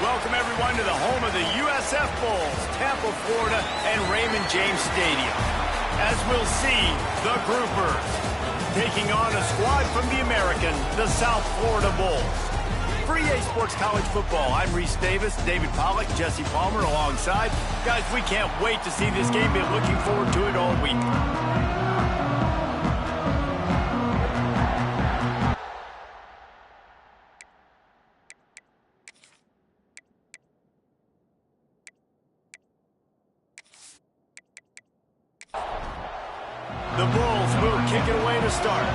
Welcome, everyone, to the home of the USF Bulls, Tampa, Florida, and Raymond James Stadium. As we'll see, the Groupers taking on a squad from the American, the South Florida Bulls. For EA Sports College Football, I'm Reese Davis, David Pollack, Jesse Palmer alongside. Guys, we can't wait to see this game. Been looking forward to it all week. The Bulls will kick it away to start.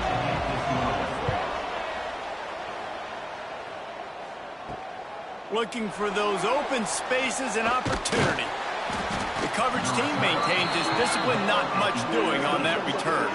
Looking for those open spaces and opportunity. The coverage team maintains its discipline, not much doing on that return.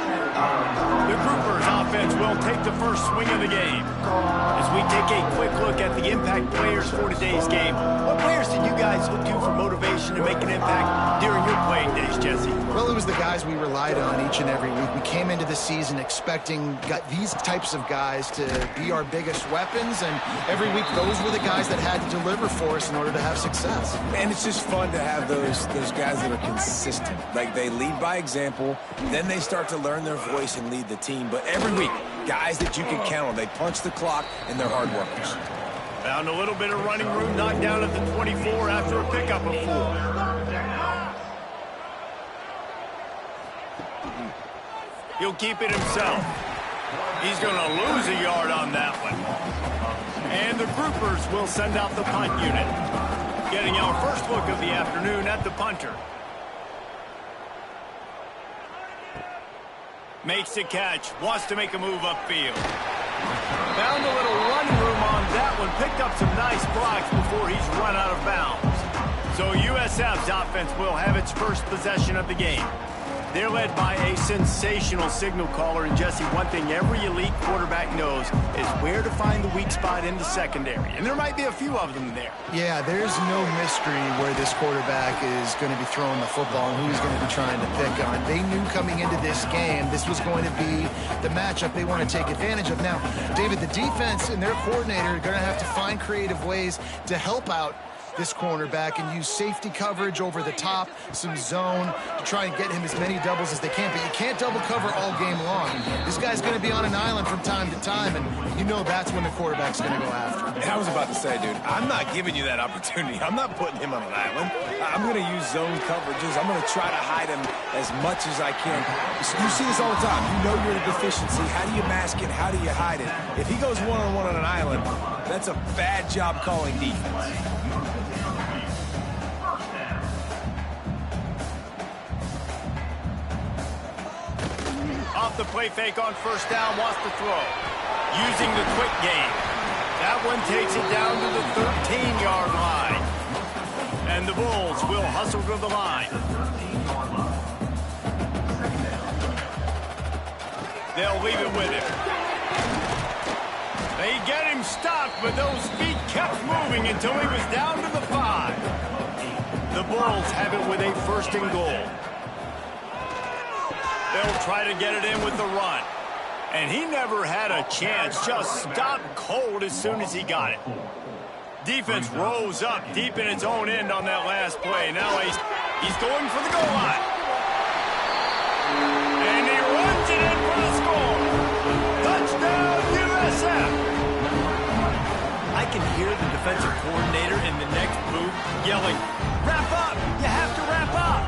The Groupers offense will take the first swing of the game. As we take a quick look at the impact players for today's game, what players did you guys look to for motivation to make an impact during your playing days, Jesse? Well, it was the guys we relied on each and every week. We came into the season expecting these types of guys to be our biggest weapons, and every week those were the guys that had to deliver for us in order to have success. And it's just fun to have those guys that are consistent. Like, they lead by example, then they start to learn their voice and lead the team. But every week, guys that you can count on. They punch the clock, and they're hard workers. Found a little bit of running room, knocked down at the 24 after a pickup of 4. He'll keep it himself. He's going to lose a yard on that one. And the Groupers will send out the punt unit. Getting our first look of the afternoon at the punter. Makes the catch. Wants to make a move upfield. Found a little running room on that one. Picked up some nice blocks before he's run out of bounds. So USF's offense will have its first possession of the game. They're led by a sensational signal caller. And, Jesse, one thing every elite quarterback knows is where to find the weak spot in the secondary. And there might be a few of them there. Yeah, there's no mystery where this quarterback is going to be throwing the football and who he's going to be trying to pick on. They knew coming into this game this was going to be the matchup they want to take advantage of. Now, David, the defense and their coordinator are going to have to find creative ways to help out this cornerback and use safety coverage over the top, some zone to try and get him as many doubles as they can. But you can't double cover all game long. This guy's going to be on an island from time to time, and you know that's when the quarterback's going to go after him. And I was about to say, dude, I'm not giving you that opportunity. I'm not putting him on an island. I'm going to use zone coverages. I'm going to try to hide him as much as I can. You see this all the time. You know you're a deficiency. How do you mask it? How do you hide it? If he goes one-on-one on an island, that's a bad job calling defense. Off the play fake on first down, wants to throw. Using the quick game. That one takes it down to the 13-yard line. And the Bulls will hustle to the line. They'll leave it with him. They get him stopped, but those feet kept moving until he was down to the 5. The Bulls have it with a first and goal. They'll try to get it in with the run. And he never had a chance. Just stopped cold as soon as he got it. Defense rose up deep in its own end on that last play. Now he's going for the goal line. And he runs it in for the score. Touchdown, USF. I can hear the defensive coordinator in the next booth yelling, "Wrap up! You have to wrap up!"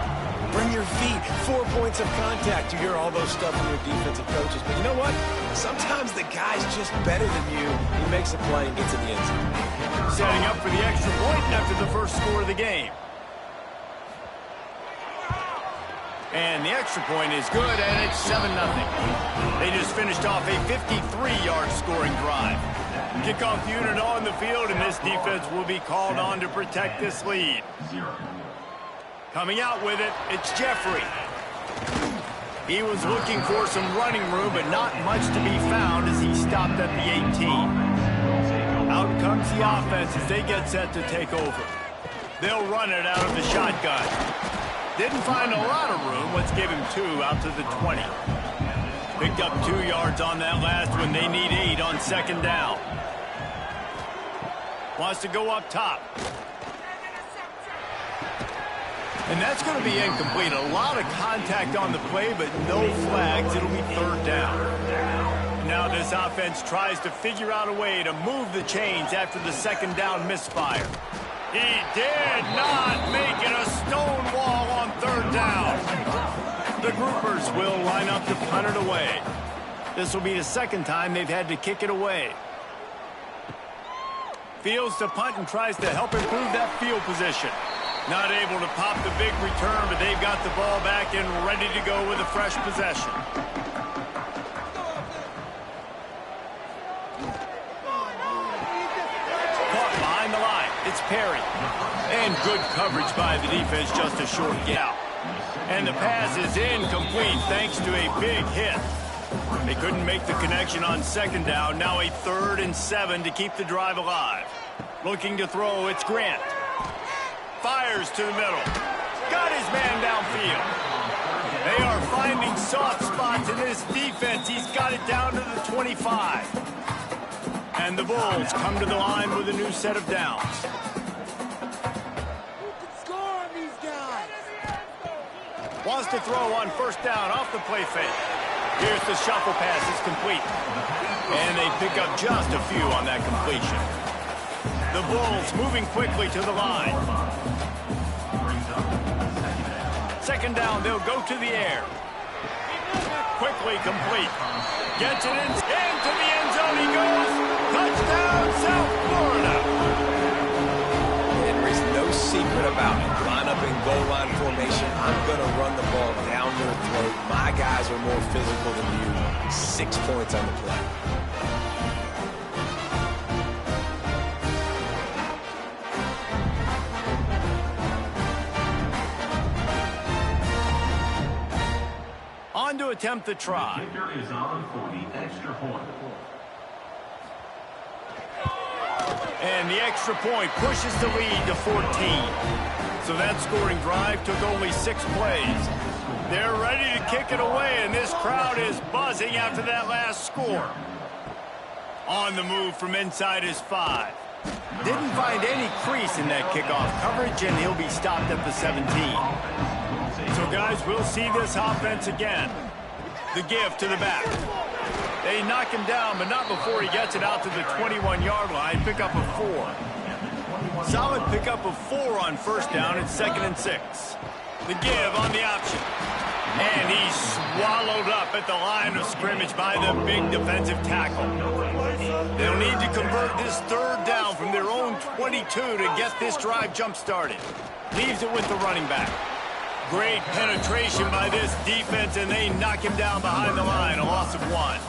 Bring your feet, 4 points of contact. You hear all those stuff from your defensive coaches. But you know what? Sometimes the guy's just better than you. He makes a play and gets in the end zone. Setting up for the extra point after the first score of the game. And the extra point is good, and it's 7-0. They just finished off a 53-yard scoring drive. Kickoff unit on the field, and this defense will be called on to protect this lead. Coming out with it, it's Jeffrey. He was looking for some running room, but not much to be found as he stopped at the 18. Out comes the offense as they get set to take over. They'll run it out of the shotgun. Didn't find a lot of room. Let's give him 2 out to the 20. Picked up 2 yards on that last one. They need 8 on second down. Wants to go up top. And that's going to be incomplete. A lot of contact on the play, but no flags. It'll be third down. Now this offense tries to figure out a way to move the chains after the second down misfire. He did not make it a stone wall on third down. The groupers will line up to punt it away. This will be the second time they've had to kick it away. Fields to punt and tries to help improve that field position. Not able to pop the big return, but they've got the ball back and ready to go with a fresh possession. Caught behind the line. It's Perry. And good coverage by the defense, just a short gap. And the pass is incomplete thanks to a big hit. They couldn't make the connection on second down. Now a 3rd and 7 to keep the drive alive. Looking to throw, it's Grant. Fires to the middle. Got his man downfield. They are finding soft spots in this defense. He's got it down to the 25. And the Bulls come to the line with a new set of downs. Who can score on these guys? Wants to throw on first down off the play fake. Here's the shuffle pass. It's complete. And they pick up just a few on that completion. The Bulls moving quickly to the line. Second down, they'll go to the air. Quickly complete. Gets it into the end zone. He goes. Touchdown, South Florida. And there is no secret about it. Line up in goal line formation. I'm going to run the ball down your throat. My guys are more physical than you. 6 points on the play. On to attempt the try. Kicker is on for the extra point. And the extra point pushes the lead to 14. So that scoring drive took only 6 plays. They're ready to kick it away, and this crowd is buzzing after that last score. On the move from inside his 5. Didn't find any crease in that kickoff coverage, and he'll be stopped at the 17. So, guys, we'll see this offense again. The give to the back. They knock him down, but not before he gets it out to the 21-yard line. Pick up a 4. Solid pickup of 4 on first down. It's 2nd and 6. The give on the option. And he's swallowed up at the line of scrimmage by the big defensive tackle. They'll need to convert this 3rd down from their own 22 to get this drive jump-started. Leaves it with the running back. Great penetration by this defense, and they knock him down behind the line, a loss of 1.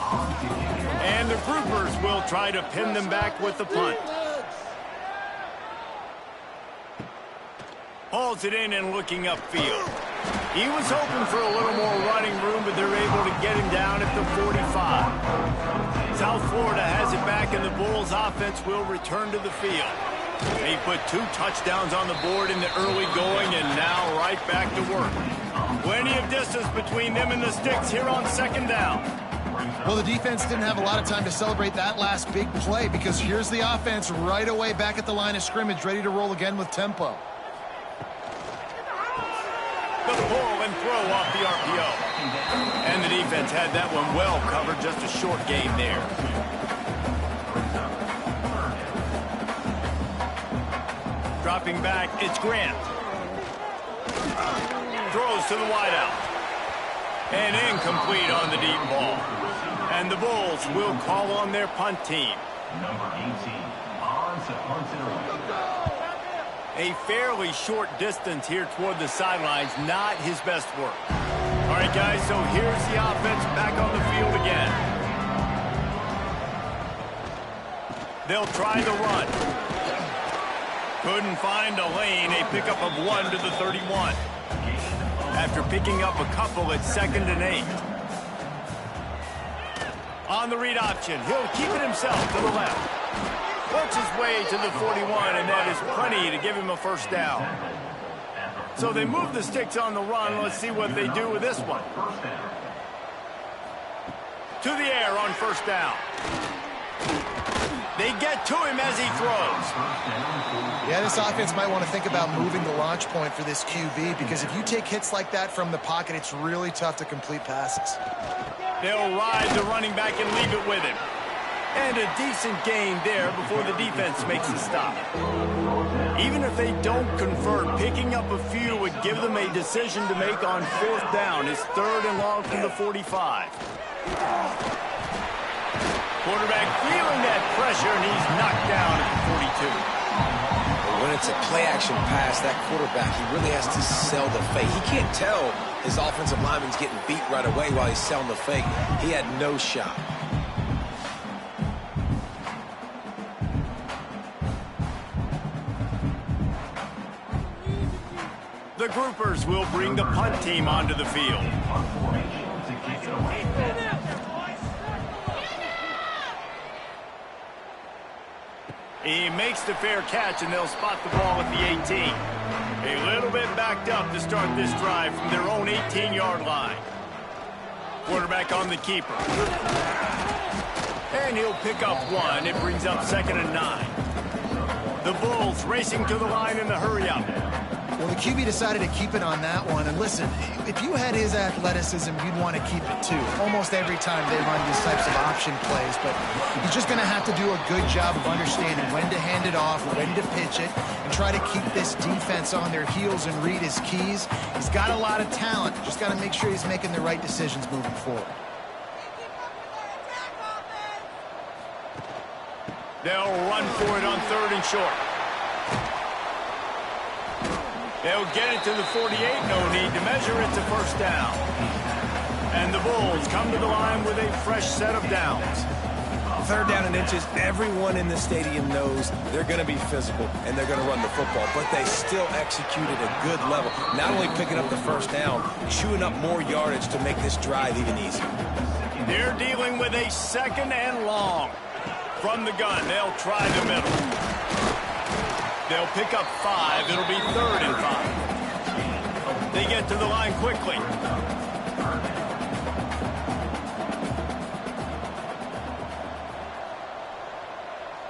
And the groupers will try to pin them back with the punt. Hauls it in and looking upfield. He was hoping for a little more running room, but they're able to get him down at the 45. South Florida has it back, and the Bulls offense will return to the field. They put 2 touchdowns on the board in the early going, and now right back to work. Plenty of distance between them and the sticks here on 2nd down. Well, the defense didn't have a lot of time to celebrate that last big play, because here's the offense right away back at the line of scrimmage, ready to roll again with tempo. The pull and throw off the RPO. And the defense had that one well covered, just a short game there. Dropping back, it's Grant. Throws to the wideout. And incomplete on the deep ball. And the Bulls will call on their punt team. Number 18, on to punt it. A fairly short distance here toward the sidelines, not his best work. All right, guys, so here's the offense back on the field again. They'll try the run. Couldn't find a lane. A pickup of 1 to the 31. After picking up a couple, it's 2nd and 8. On the read option, he'll keep it himself to the left. Works his way to the 41, and that is plenty to give him a first down. So they move the sticks on the run. Let's see what they do with this one. To the air on first down. They get to him as he throws. Yeah, this offense might want to think about moving the launch point for this QB, because if you take hits like that from the pocket, it's really tough to complete passes. They'll ride the running back and leave it with him. And a decent gain there before the defense makes the stop. Even if they don't convert, picking up a few would give them a decision to make on 4th down. It's 3rd and long from the 45. Quarterback feeling that pressure, and he's knocked down at the 42. When it's a play-action pass, that quarterback, he really has to sell the fake. He can't tell his offensive lineman's getting beat right away while he's selling the fake. He had no shot. The groupers will bring the punt team onto the field. He makes the fair catch, and they'll spot the ball at the 18. A little bit backed up to start this drive from their own 18-yard line. Quarterback on the keeper. And he'll pick up 1. It brings up 2nd and 9. The Bulls racing to the line in the hurry-up. Well, the QB decided to keep it on that one. And listen, if you had his athleticism, you'd want to keep it too. Almost every time they run these types of option plays. But he's just going to have to do a good job of understanding when to hand it off, when to pitch it, and try to keep this defense on their heels and read his keys. He's got a lot of talent. Just got to make sure he's making the right decisions moving forward. They'll run for it on 3rd and short. They'll get it to the 48. No need to measure. It's a 1st down. And the Bulls come to the line with a fresh set of downs. 3rd down and inches. Everyone in the stadium knows they're going to be physical and they're going to run the football, but they still executed a good level. Not only picking up the 1st down, chewing up more yardage to make this drive even easier. They're dealing with a 2nd and long. From the gun, they'll try the middle. They'll pick up 5. It'll be 3rd and 5. They get to the line quickly.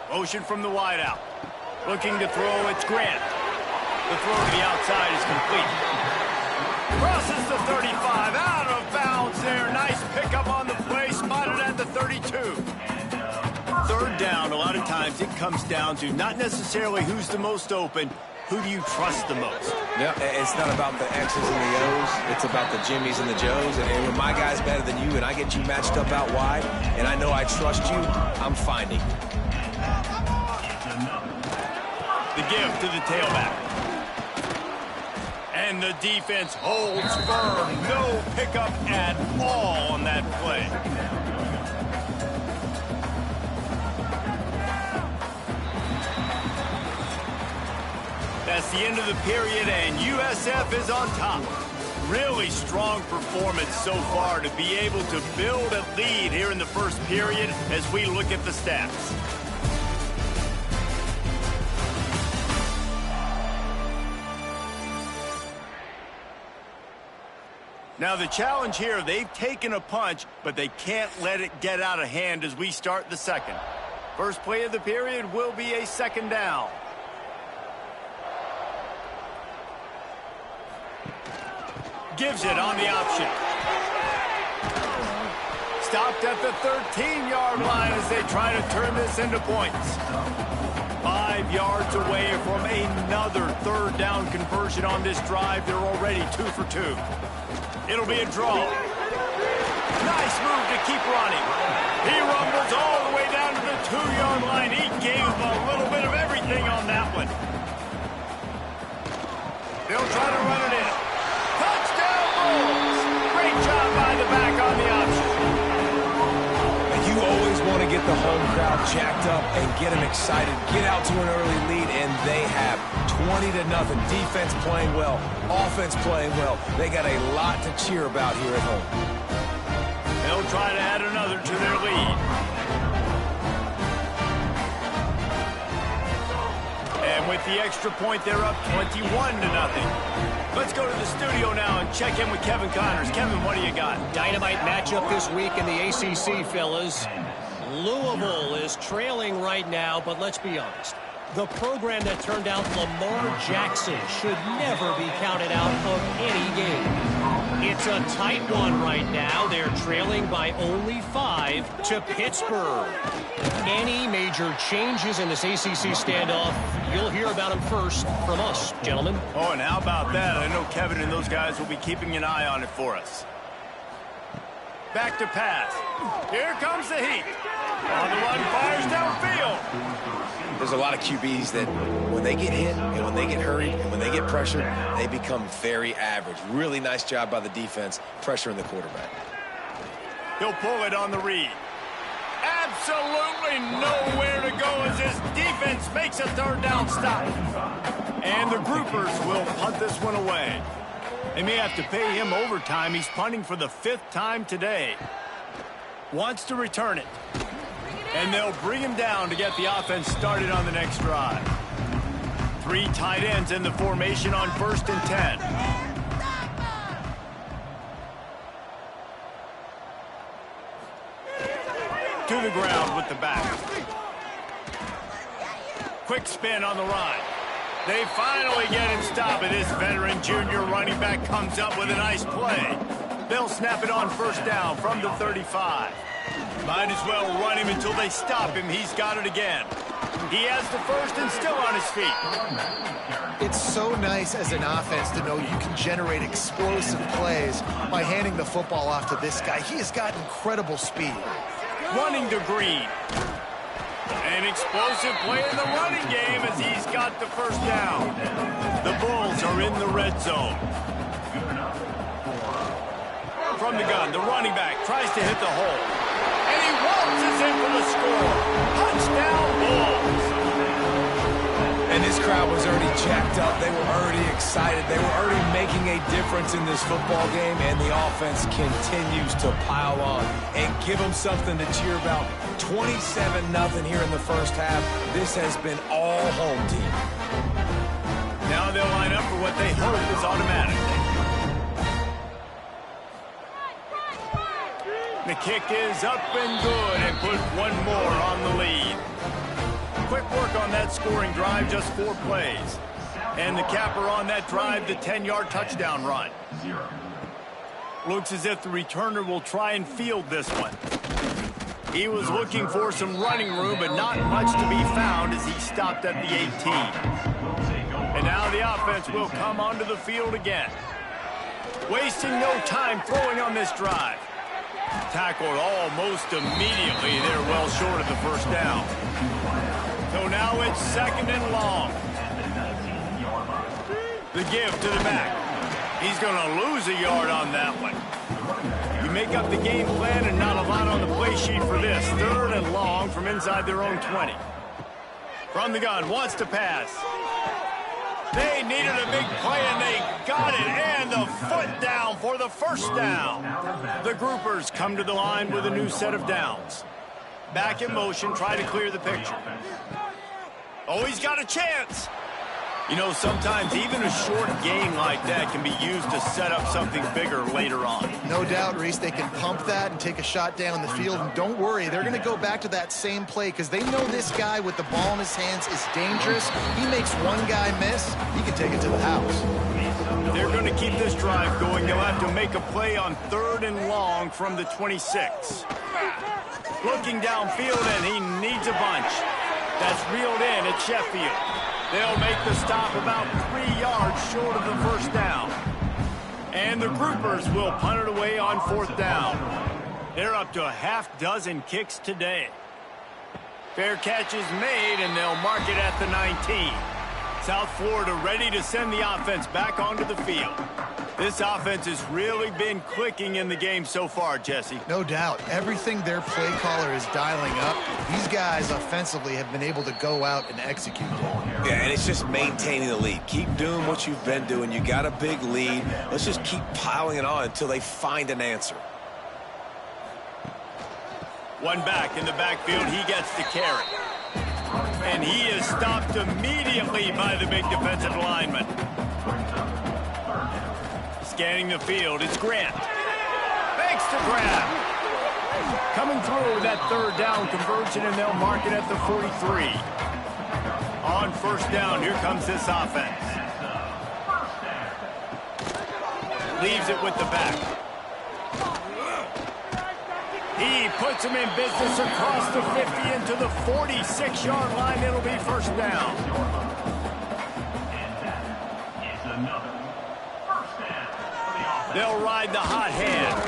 Motion from the wideout. Looking to throw, it's Grant. The throw to the outside is complete. Crosses the 35, out of bounds there. Nice pickup on the play, spotted at the 32. 3rd down, a lot of times it comes down to not necessarily who's the most open, who do you trust the most? Yeah, it's not about the X's and the O's. It's about the Jimmys and the Joes. And when my guy's better than you and I get you matched up out wide and I know I trust you, I'm finding. The give to the tailback. And the defense holds firm. No pickup at all on that play. That's the end of the period, and USF is on top. Really strong performance so far to be able to build a lead here in the 1st period as we look at the stats. Now the challenge here, they've taken a punch, but they can't let it get out of hand as we start the 2nd. First play of the period will be a 2nd down. Gives it on the option. Stopped at the 13-yard line as they try to turn this into points. 5 yards away from another 3rd down conversion on this drive. They're already 2 for 2. It'll be a draw. Nice move to keep running. He rumbles all the way down to the 2-yard line. He gave a little bit of everything on that one. They'll try to run it in. Touchdown Bulls! Great job by the back on the option. And you always want to get the home crowd jacked up and get them excited. Get out to an early lead, and they have 20-0. Defense playing well, offense playing well. They got a lot to cheer about here at home. They'll try to add another to their lead. And with the extra point, they're up 21-0. Let's go to the studio now and check in with Kevin Connors. Kevin, what do you got? Dynamite matchup this week in the ACC, fellas. Louisville is trailing right now, but let's be honest. The program that turned out Lamar Jackson should never be counted out of any game. It's a tight one right now. They're trailing by only 5 to Pittsburgh. Any major changes in this ACC standoff, you'll hear about them first from us, gentlemen. Oh, and how about that? I know Kevin and those guys will be keeping an eye on it for us. Back to pass. Here comes the heat. On the run, fires downfield. There's a lot of QBs that when they get hit and when they get hurried and when they get pressured, they become very average. Really nice job by the defense pressuring the quarterback. He'll pull it on the read. Absolutely nowhere to go as his defense makes a third down stop. And the groupers will punt this one away. They may have to pay him overtime. He's punting for the 5th time today. Wants to return it. And they'll bring him down to get the offense started on the next drive. 3 tight ends in the formation on 1st and 10. To the ground with the back. Quick spin on the run. They finally get him stopped, and this veteran junior running back comes up with a nice play. They'll snap it on 1st down from the 35. Might as well run him until they stop him. He's got it again. He has the 1st and still on his feet. It's so nice as an offense to know you can generate explosive plays by handing the football off to this guy. He has got incredible speed. Running to Green. An explosive play in the running game as he's got the 1st down. The Bulls are in the red zone. From the gun, the running back tries to hit the hole. And he waltzes in for the score. Touchdown, Bulls. And this crowd was already jacked up. They were already excited. They were already making a difference in this football game, and the offense continues to pile on and give them something to cheer about. 27-0 here in the 1st half. This has been all home team. Now they'll line up for what they hope is automatic. The kick is up and good and put one more on the lead. Quick work on that scoring drive, just 4 plays. And the capper on that drive, the 10-yard touchdown run. Looks as if the returner will try and field this one. He was looking for some running room, but not much to be found as he stopped at the 18. And now the offense will come onto the field again. Wasting no time throwing on this drive. Tackled almost immediately. They're well short of the 1st down. So now it's 2nd and long. The give to the back. He's going to lose a yard on that one. You make up the game plan and not a lot on the play sheet for this. 3rd and long from inside their own 20. From the gun, wants to pass. They needed a big play, and they got it. And the foot down for the 1st down. The groupers come to the line with a new set of downs. Back in motion, try to clear the picture. Oh, he's got a chance. You know, sometimes even a short game like that can be used to set up something bigger later on. No doubt, Reese, they can pump that and take a shot down the field. And don't worry, they're going to go back to that same play because they know this guy with the ball in his hands is dangerous. He makes one guy miss, he can take it to the house. They're going to keep this drive going. They'll have to make a play on 3rd and long from the 26. Looking downfield, and he needs a bunch. That's reeled in at Sheffield. They'll make the stop about 3 yards short of the 1st down. And the groupers will punt it away on 4th down. They're up to a half-dozen kicks today. Fair catch is made, and they'll mark it at the 19. South Florida ready to send the offense back onto the field. This offense has really been clicking in the game so far, Jesse. No doubt. Everything their play caller is dialing up, these guys offensively have been able to go out and execute it. Yeah, and it's just maintaining the lead. Keep doing what you've been doing. You got a big lead. Let's just keep piling it on until they find an answer. One back in the backfield. He gets the carry. And he is stopped immediately by the big defensive lineman. Scanning the field, it's Grant. Makes the grab. Coming through with that third down conversion, and they'll mark it at the 43. On first down, here comes this offense. Leaves it with the back. He puts him in business across the 50 into the 46-yard line. It'll be first down. They'll ride the hot hand.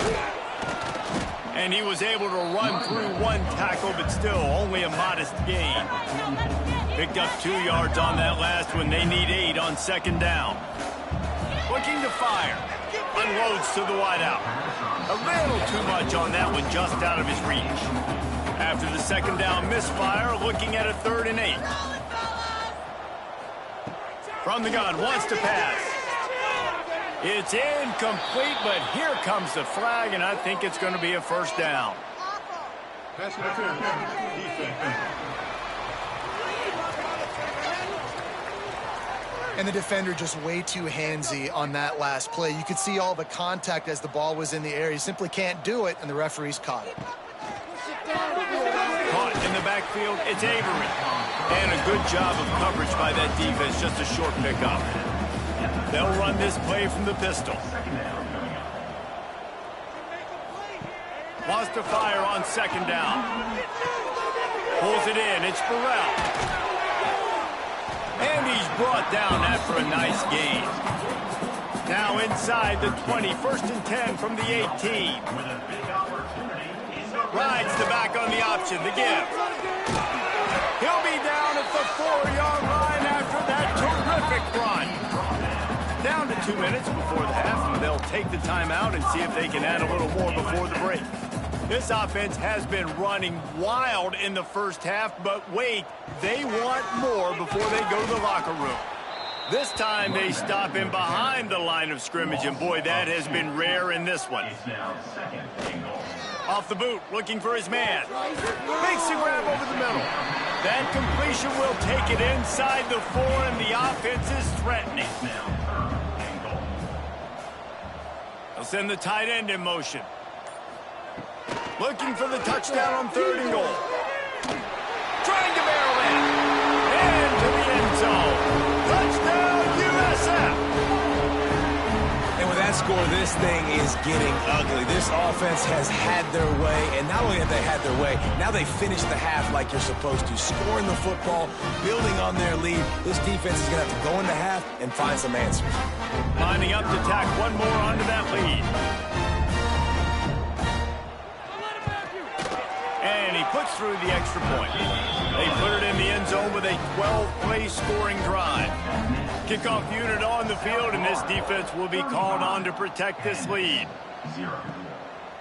And he was able to run through one tackle, but still only a modest gain. Picked up 2 yards on that last one. They need 8 on second down. Looking to fire. Unloads to the wideout. A little too much on that one, just out of his reach. After the second down misfire, looking at a 3rd and 8. From the gun, wants to pass. It's incomplete, but here comes the flag, and I think it's going to be a first down. Pass interference. Defense. And the defender just way too handsy on that last play. You could see all the contact as the ball was in the air. He simply can't do it, and the referees caught it. Caught in the backfield, it's Avery. And a good job of coverage by that defense, just a short pickup. They'll run this play from the pistol. Wants to fire on second down. Pulls it in, it's Burrell. And he's brought down after a nice gain. Now inside the 20, 1st and 10 from the 18. Rides the back on the option, the give. He'll be down at the 4-yard line after that terrific run. Down to 2 minutes before the half, and they'll take the timeout and see if they can add a little more before the break. This offense has been running wild in the first half, but wait, they want more before they go to the locker room. This time they stop him behind the line of scrimmage, and boy, that has been rare in this one. Off the boot, looking for his man. Makes a grab over the middle. That completion will take it inside the 4, and the offense is threatening. They'll send the tight end in motion. Looking for the touchdown on 3rd and goal. Trying to barrel in. Into the end zone. Touchdown, USF. And with that score, this thing is getting ugly. This offense has had their way, and not only have they had their way, now they finish the half like you're supposed to. Scoring the football, building on their lead. This defense is going to have to go into half and find some answers. Lining up to tack one more onto that lead. And he puts through the extra point. They put it in the end zone with a 12-play scoring drive. Kickoff unit on the field, and this defense will be called on to protect this lead.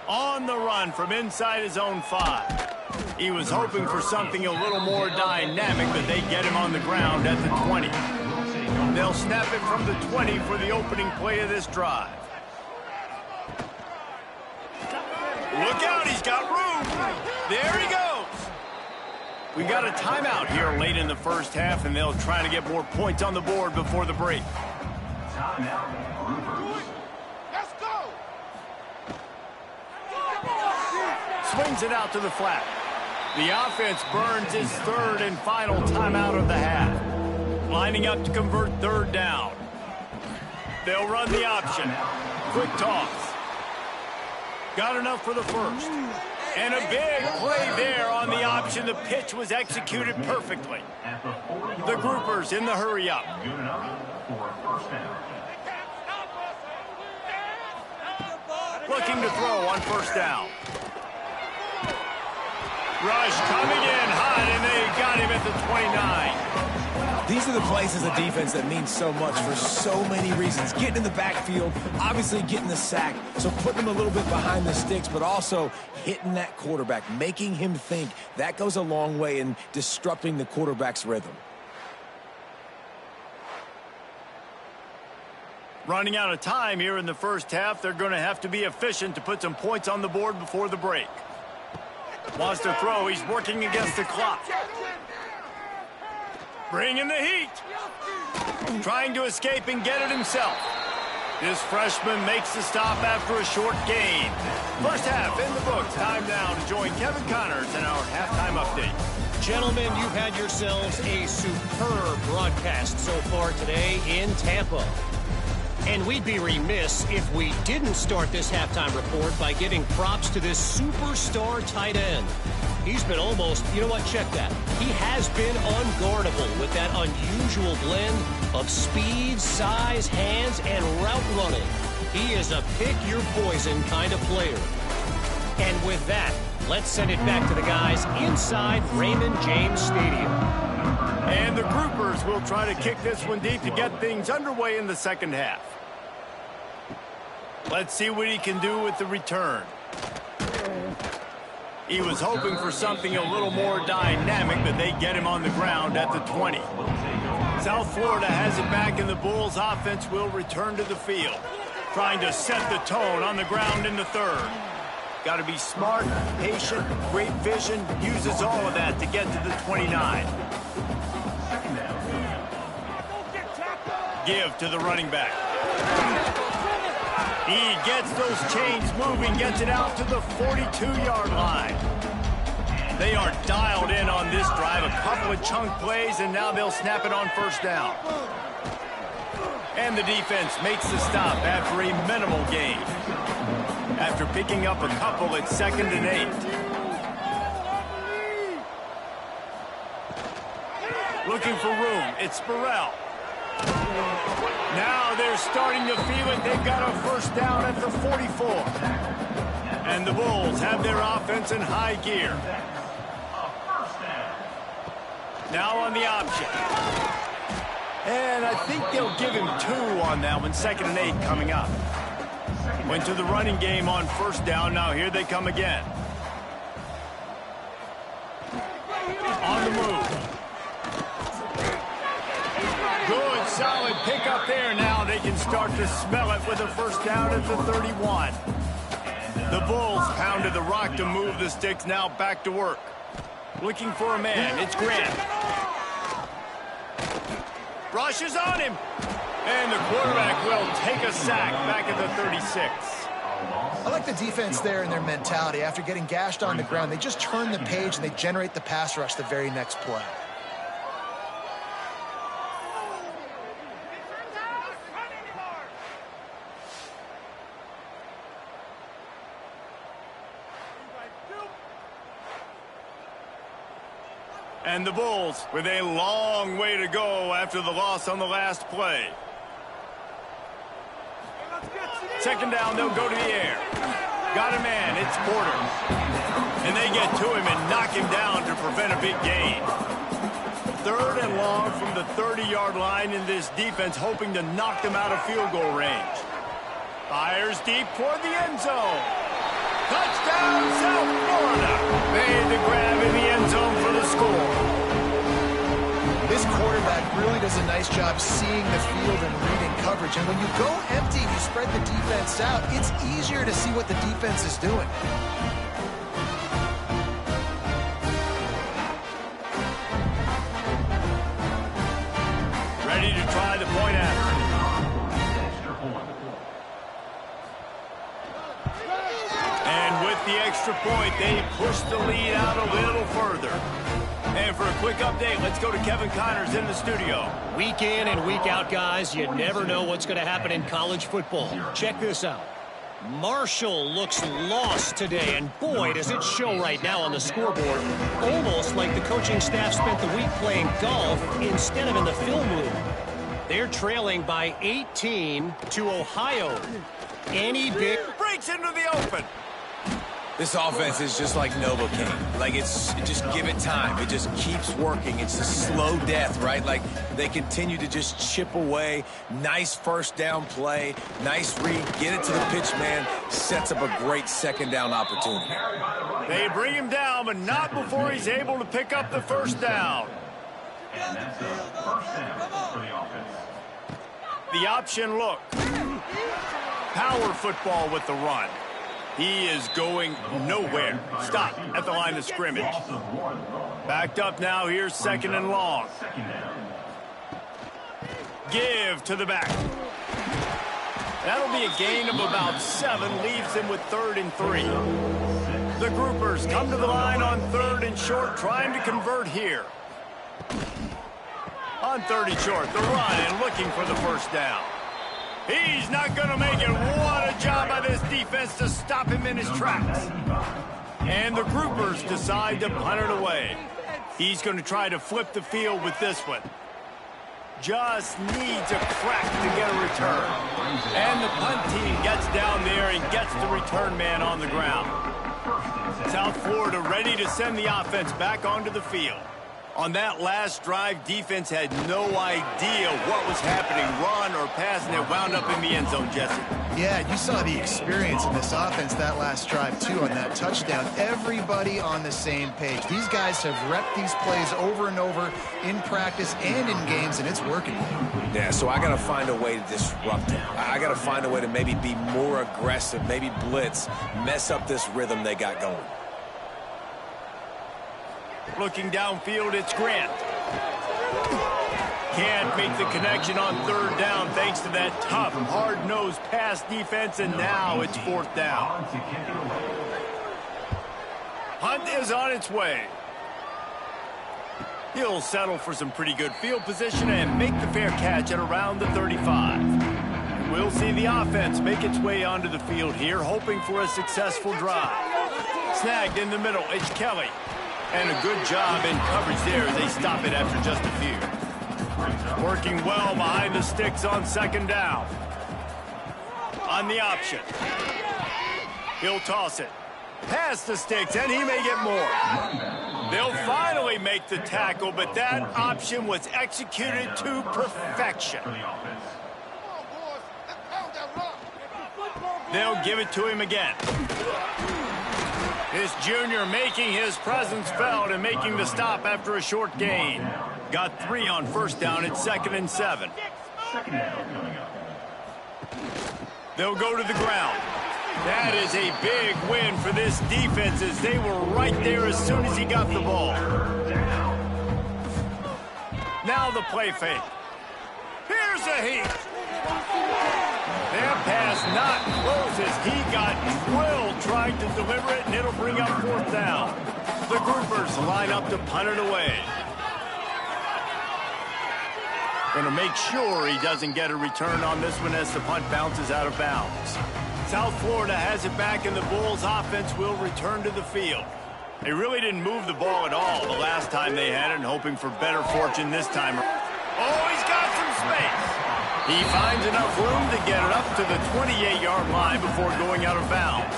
On the run from inside his own 5. He was hoping for something a little more dynamic, but they get him on the ground at the 20. They'll snap it from the 20 for the opening play of this drive. Look out, he's got room. There he goes. We got a timeout here late in the first half, and they'll try to get more points on the board before the break. Let's go. Swings it out to the flat. The offense burns his 3rd and final timeout of the half. Lining up to convert 3rd down. They'll run the option. Quick toss. Got enough for the 1st. And a big play there on the option. The pitch was executed perfectly. The groupers in the hurry-up. Looking to throw on 1st down. Rush coming in hot, and they got him at the 29. These are the plays as a defense that mean so much for so many reasons. Getting in the backfield, obviously getting the sack, so putting him a little bit behind the sticks, but also hitting that quarterback, making him think. That goes a long way in disrupting the quarterback's rhythm. Running out of time here in the first half. They're going to have to be efficient to put some points on the board before the break. Wants to throw. He's working against the clock. Bringing the heat. Trying to escape and get it himself. This freshman makes the stop after a short gain. First half in the books. Time now to join Kevin Connors in our halftime update. Gentlemen, you've had yourselves a superb broadcast so far today in Tampa. And we'd be remiss if we didn't start this halftime report by giving props to this superstar tight end. He's been almost, you know what, check that. He has been unguardable with that unusual blend of speed, size, hands, and route running. He is a pick-your-poison kind of player. And with that, let's send it back to the guys inside Raymond James Stadium. And the groupers will try to kick this one deep to get things underway in the second half. Let's see what he can do with the return. He was hoping for something a little more dynamic, but they get him on the ground at the 20. South Florida has it back, and the Bulls offense will return to the field, trying to set the tone on the ground in the third. Got to be smart, patient, great vision, uses all of that to get to the 29. Give to the running back. He gets those chains moving, gets it out to the 42-yard line. They are dialed in on this drive, a couple of chunk plays, and now they'll snap it on first down. And the defense makes the stop after a minimal gain. After picking up a couple at 2nd and 8. Looking for room, it's Burrell. Now they're starting to feel it. They've got a first down at the 44. And the Bulls have their offense in high gear. Now on the option. And I think they'll give him 2 on that one. 2nd and 8 coming up. Went to the running game on first down. Now here they come again. On the move. Good, solid pickup there. Now they can start to smell it with a first down at the 31. The Bulls pounded the rock to move the sticks. Now back to work. Looking for a man. It's Grant. Rushes on him. And the quarterback will take a sack back at the 36. I like the defense there and their mentality. After getting gashed on the ground, they just turn the page and they generate the pass rush the very next play. And the Bulls with a long way to go after the loss on the last play. 2nd down, they'll go to the air. Got a man, it's Porter. And they get to him and knock him down to prevent a big gain. 3rd and long from the 30-yard line, in this defense hoping to knock them out of field goal range. Fires deep toward the end zone. Touchdown, South Florida. Made the grab in the end zone for the score. This quarterback really does a nice job seeing the field and reading coverage. And when you go empty, you spread the defense out, it's easier to see what the defense is doing. Ready to try the point after. And with the extra point, they push the lead out a little further. And for a quick update, let's go to Kevin Connors in the studio. Week in and week out, guys, you never know what's going to happen in college football. Check this out. Marshall looks lost today, and boy, does it show right now on the scoreboard. Almost like the coaching staff spent the week playing golf instead of in the film room. They're trailing by 18 to Ohio. Any big Breaks into the open. This offense is just like Novocaine. Like, just give it time. It just keeps working. It's a slow death, right? Like, they continue to just chip away. Nice first down play. Nice read. Get it to the pitch man. Sets up a great 2nd down opportunity. They bring him down, but not before he's able to pick up the first down. And that's a first down for the offense. The option look. Power football with the run. He is going nowhere. Stop at the line of scrimmage. Backed up now. Here's 2nd and long. Give to the back. That'll be a gain of about 7, leaves them with 3rd and 3. The groupers come to the line on 3rd and short, trying to convert here. On 3rd and short, the run and looking for the first down. He's not going to make it. What a job by this defense to stop him in his tracks. And the groupers decide to punt it away. He's going to try to flip the field with this one. Just needs a crack to get a return. And the punt team gets down there and gets the return man on the ground. South Florida ready to send the offense back onto the field. On that last drive, defense had no idea what was happening, run or pass, and it wound up in the end zone, Jesse. Yeah, you saw the experience in this offense that last drive, too, on that touchdown. Everybody on the same page. These guys have repped these plays over and over in practice and in games, and it's working. Yeah, so I got to find a way to disrupt him. I got to find a way to maybe be more aggressive, maybe blitz, mess up this rhythm they got going. Looking downfield, it's Grant. Can't make the connection on 3rd down thanks to that tough, hard-nosed pass defense, and now it's 4th down. Hunt is on its way. He'll settle for some pretty good field position and make the fair catch at around the 35. We'll see the offense make its way onto the field here, hoping for a successful drive. Snagged in the middle, it's Kelly. And a good job in coverage there as they stop it after just a few. Working well behind the sticks on 2nd down. On the option. He'll toss it. Past the sticks, and he may get more. They'll finally make the tackle, but that option was executed to perfection. They'll give it to him again. This junior making his presence felt and making the stop after a short gain. Got 3 on 1st down. It's 2nd and 7. They'll go to the ground. That is a big win for this defense as they were right there as soon as he got the ball. Now the play fake. Here's a heat. Their pass not close as he got drilled trying to deliver it, and it'll bring up 4th down. The groupers line up to punt it away. Going to make sure he doesn't get a return on this one as the punt bounces out of bounds. South Florida has it back, and the Bulls offense will return to the field. They really didn't move the ball at all the last time they had it, and hoping for better fortune this time. Oh, he's got some space. He finds enough room to get it up to the 28-yard line before going out of bounds.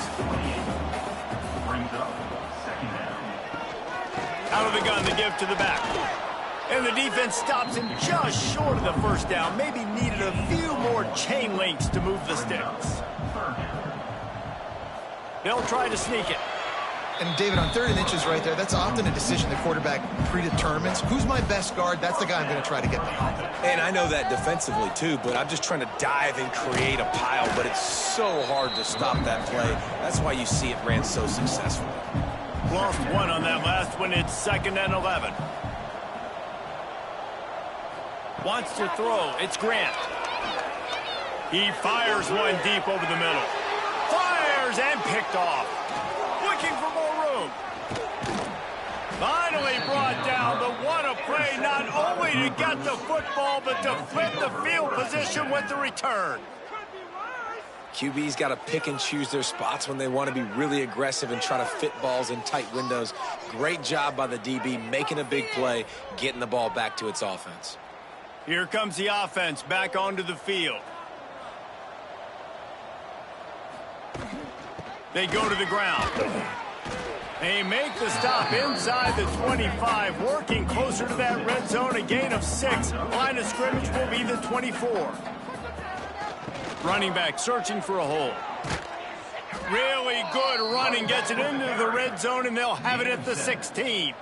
Out of the gun to give to the back. And the defense stops him just short of the 1st down. Maybe needed a few more chain links to move the sticks. They'll try to sneak it. And, David, on 3rd and inches right there, that's often a decision the quarterback predetermines. Who's my best guard? That's the guy I'm going to try to get behind. And I know that defensively, too, but I'm just trying to dive and create a pile, but it's so hard to stop that play. That's why you see it ran so successfully. Lost 1 on that last one. It's 2nd and 11. Wants to throw. It's Grant. He fires one deep over the middle. Fires and picked off. Looking for more room. Finally brought down, but what a play, not only to get the football, but to flip the field position with the return. QB's got to pick and choose their spots when they want to be really aggressive and try to fit balls in tight windows. Great job by the DB making a big play, getting the ball back to its offense. Here comes the offense back onto the field. They go to the ground. They make the stop inside the 25, working closer to that red zone, a gain of 6. Line of scrimmage will be the 24. Running back searching for a hole. Really good running, gets it into the red zone, and they'll have it at the 16.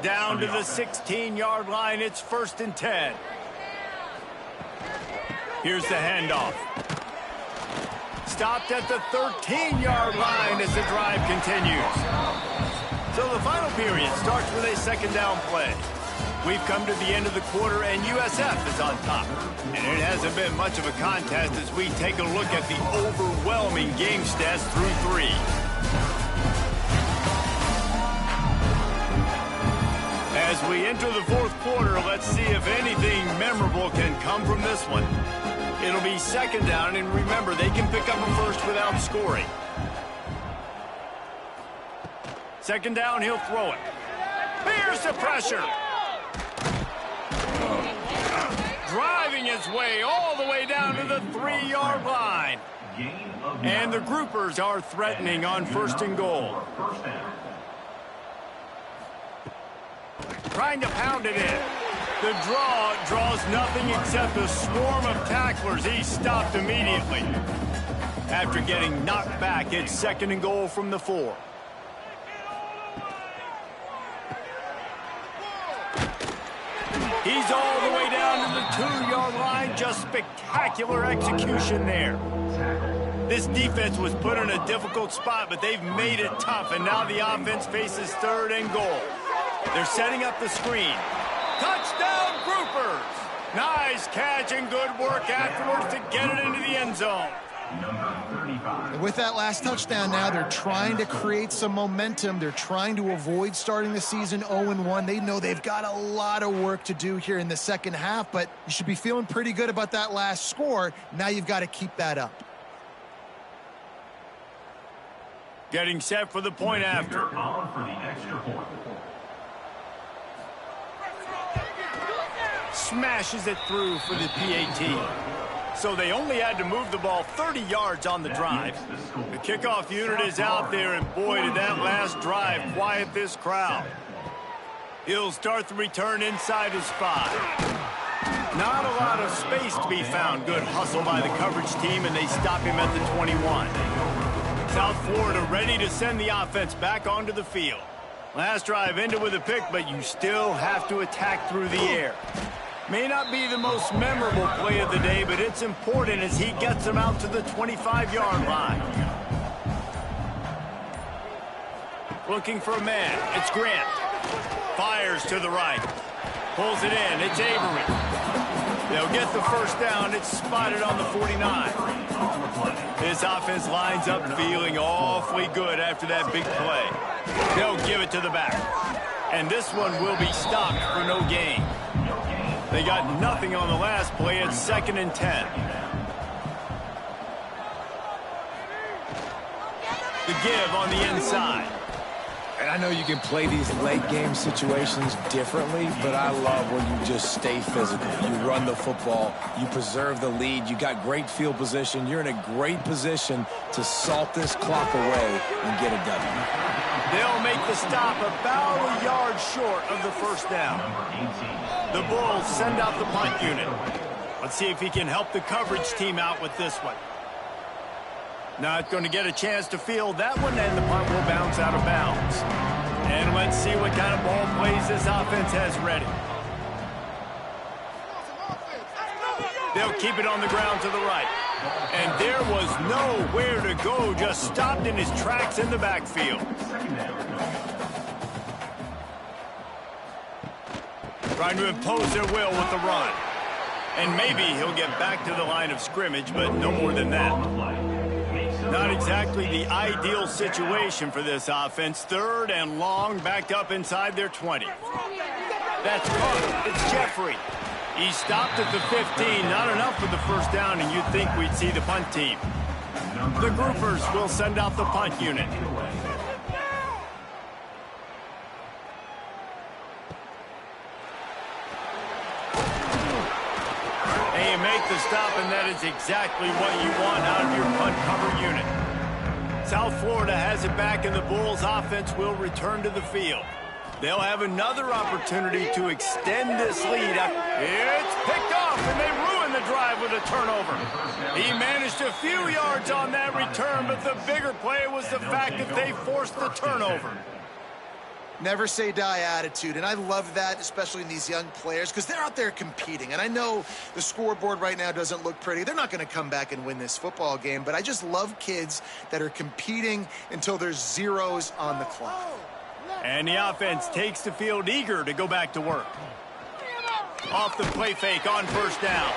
Down to the 16-yard line, it's 1st and 10. Here's the handoff. Stopped at the 13-yard line as the drive continues. So the final period starts with a 2nd down play. We've come to the end of the quarter, and USF is on top. And it hasn't been much of a contest as we take a look at the overwhelming game stats through 3. As we enter the 4th quarter, let's see if anything memorable can come from this one. It'll be 2nd down, and remember, they can pick up a first without scoring. 2nd down, he'll throw it. Here's the pressure. Driving his way all the way down to the 3-yard line. And the groupers are threatening on 1st and goal. Trying to pound it in. The draw draws nothing except a swarm of tacklers. He's stopped immediately. After getting knocked back, it's 2nd and goal from the 4. He's all the way down to the 2-yard line. Just spectacular execution there. This defense was put in a difficult spot, but they've made it tough, and now the offense faces 3rd and goal. They're setting up the screen. Touchdown, groupers! Nice catch and good work afterwards to get it into the end zone. And with that last touchdown now, they're trying to create some momentum. They're trying to avoid starting the season 0-1. They know they've got a lot of work to do here in the 2nd half, but you should be feeling pretty good about that last score. Now you've got to keep that up. Getting set for the point after. On for the extra point. Smashes it through for the PAT. So they only had to move the ball 30 yards on the drive. The kickoff unit is out there, and boy, did that last drive quiet this crowd. He'll start the return inside his 5. Not a lot of space to be found. Good hustle by the coverage team, and they stop him at the 21. South Florida ready to send the offense back onto the field. Last drive ended with a pick, but you still have to attack through the air. May not be the most memorable play of the day, but it's important as he gets them out to the 25-yard line. Looking for a man. It's Grant. Fires to the right. Pulls it in. It's Avery. They'll get the 1st down. It's spotted on the 49. This offense lines up feeling awfully good after that big play. They'll give it to the back. And this one will be stopped for no gain. They got nothing on the last play. It's 2nd and 10. The give on the inside. And I know you can play these late-game situations differently, but I love when you just stay physical. You run the football. You preserve the lead. You got great field position. You're in a great position to salt this clock away and get a W. They'll make the stop about a yard short of the 1st down. The Bulls send out the punt unit. Let's see if he can help the coverage team out with this one. Not going to get a chance to field that one, and the punt will bounce out of bounds. And let's see what kind of ball plays this offense has ready. They'll keep it on the ground to the right. And there was nowhere to go, just stopped in his tracks in the backfield. Trying to impose their will with the run. And maybe he'll get back to the line of scrimmage, but no more than that. Not exactly the ideal situation for this offense. 3rd and long, backed up inside their 20. That's Cook. It's Jeffrey. He stopped at the 15. Not enough for the 1st down, and you'd think we'd see the punt team. The groupers will send out the punt unit. And you make the stop, and that is exactly what you want out of your punt cover unit. South Florida has it back, and the Bulls offense will return to the field. They'll have another opportunity to extend this lead. It's picked off, and they ruin the drive with a turnover. He managed a few yards on that return, but the bigger play was the fact that they forced the turnover. Never say die attitude, and I love that, especially in these young players, because they're out there competing. And I know the scoreboard right now doesn't look pretty. They're not going to come back and win this football game, but I just love kids that are competing until there's zeros on the clock. And the offense takes the field eager to go back to work. Off the play fake on first down.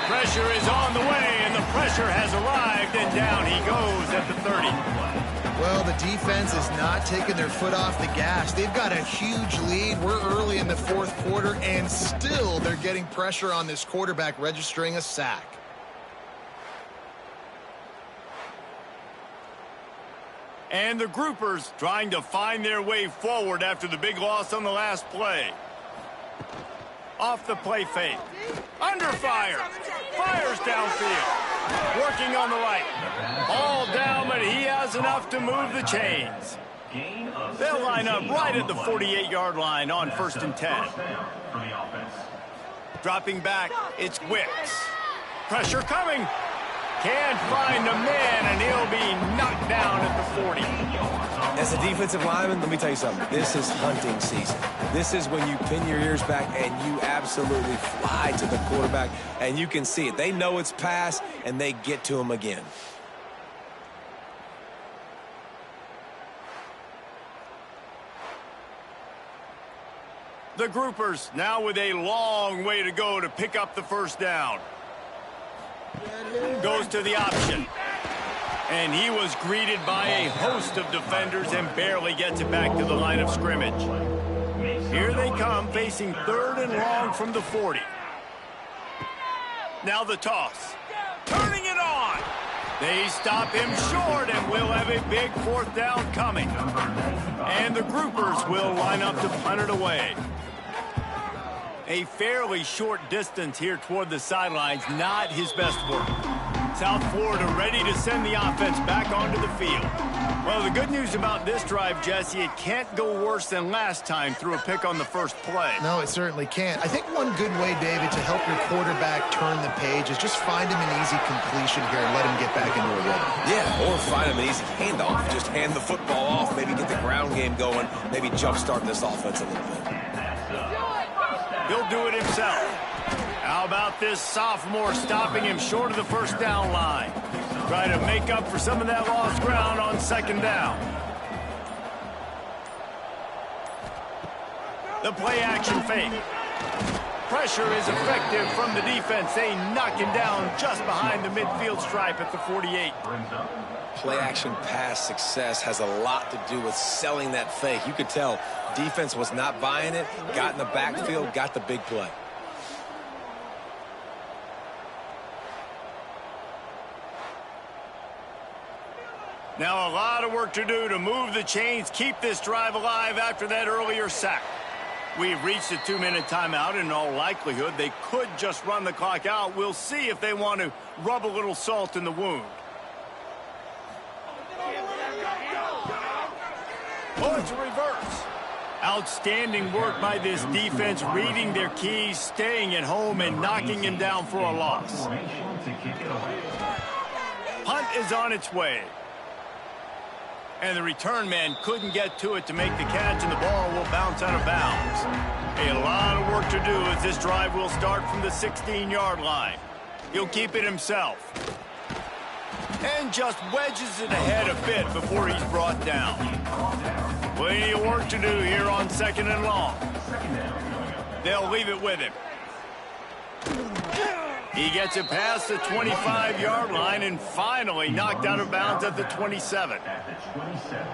Pressure is on the way, and the pressure has arrived, and down he goes at the 30. Well, the defense is not taking their foot off the gas. They've got a huge lead. We're early in the fourth quarter, and still they're getting pressure on this quarterback, registering a sack. And the groupers trying to find their way forward after the big loss on the last play. Off the play fake. Under fire. Fires downfield. Working on the right. All down, but he has enough to move the chains. They'll line up right at the 48-yard line on 1st and 10. Dropping back, it's Wicks. Pressure coming. Can't find the man, and he'll be knocked down at the 40. As a defensive lineman, let me tell you something. This is hunting season. This is when you pin your ears back and you absolutely fly to the quarterback, and you can see it. They know it's pass, and they get to him again. The groupers now with a long way to go to pick up the first down. Goes to the option. And he was greeted by a host of defenders and barely gets it back to the line of scrimmage. Here they come, facing 3rd and long from the 40. Now the toss. Turning it on. They stop him short, and we'll have a big 4th down coming. And the groupers will line up to punt it away. A fairly short distance here toward the sidelines, not his best work. South Florida ready to send the offense back onto the field. Well, the good news about this drive, Jesse, it can't go worse than last time through a pick on the first play. No, it certainly can't. I think one good way, David, to help your quarterback turn the page is just find him an easy completion here and let him get back into a rhythm. Yeah, or find him an easy handoff. Just hand the football off, maybe get the ground game going, maybe jumpstart this offense a little bit. He'll do it himself. How about this sophomore stopping him short of the first down line? Try to make up for some of that lost ground on 2nd down. The play action fake. Pressure is effective from the defense. They knock him down just behind the midfield stripe at the 48. Play action pass success has a lot to do with selling that fake. You could tell defense was not buying it, got in the backfield, got the big play. Now a lot of work to do to move the chains, keep this drive alive after that earlier sack. We've reached a 2-minute timeout. In all likelihood, they could just run the clock out. We'll see if they want to rub a little salt in the wound. Oh, it's a reverse. Outstanding work by this defense, reading their keys, staying at home, and knocking him down for a loss. Punt is on its way. And the return man couldn't get to it to make the catch, and the ball will bounce out of bounds. A lot of work to do as this drive will start from the 16-yard line. He'll keep it himself. And just wedges it ahead a bit before he's brought down. Plenty of work to do here on 2nd and long. They'll leave it with him. He gets it past the 25-yard line and finally knocked out of bounds at the 27.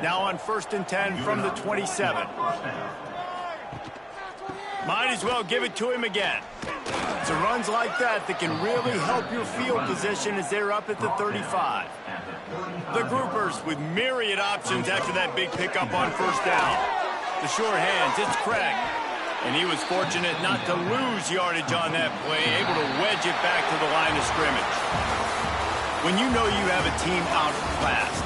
Now on 1st and 10 from the 27. Might as well give it to him again. It's runs like that can really help your field position as they're up at the 35. The groupers with myriad options after that big pickup on 1st down. The short hands, it's Craig. And he was fortunate not to lose yardage on that play, able to wedge it back to the line of scrimmage. When you know you have a team outclassed,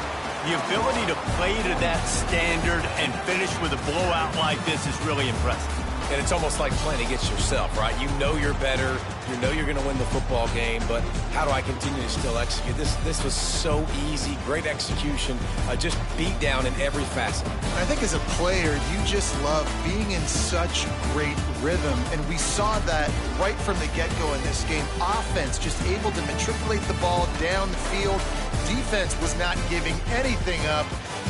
the ability to play to that standard and finish with a blowout like this is really impressive. And it's almost like playing against yourself, right? You know you're better. You know you're going to win the football game, but how do I continue to still execute? This was so easy, great execution, just beat down in every facet. I think as a player, you just love being in such great rhythm, and we saw that right from the get-go in this game. Offense just able to matriculate the ball down the field. Defense was not giving anything up.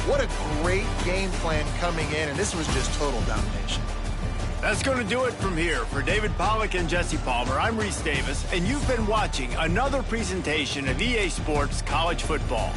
What a great game plan coming in, and this was just total domination. That's going to do it from here. For David Pollack and Jesse Palmer, I'm Reese Davis, and you've been watching another presentation of EA Sports College Football.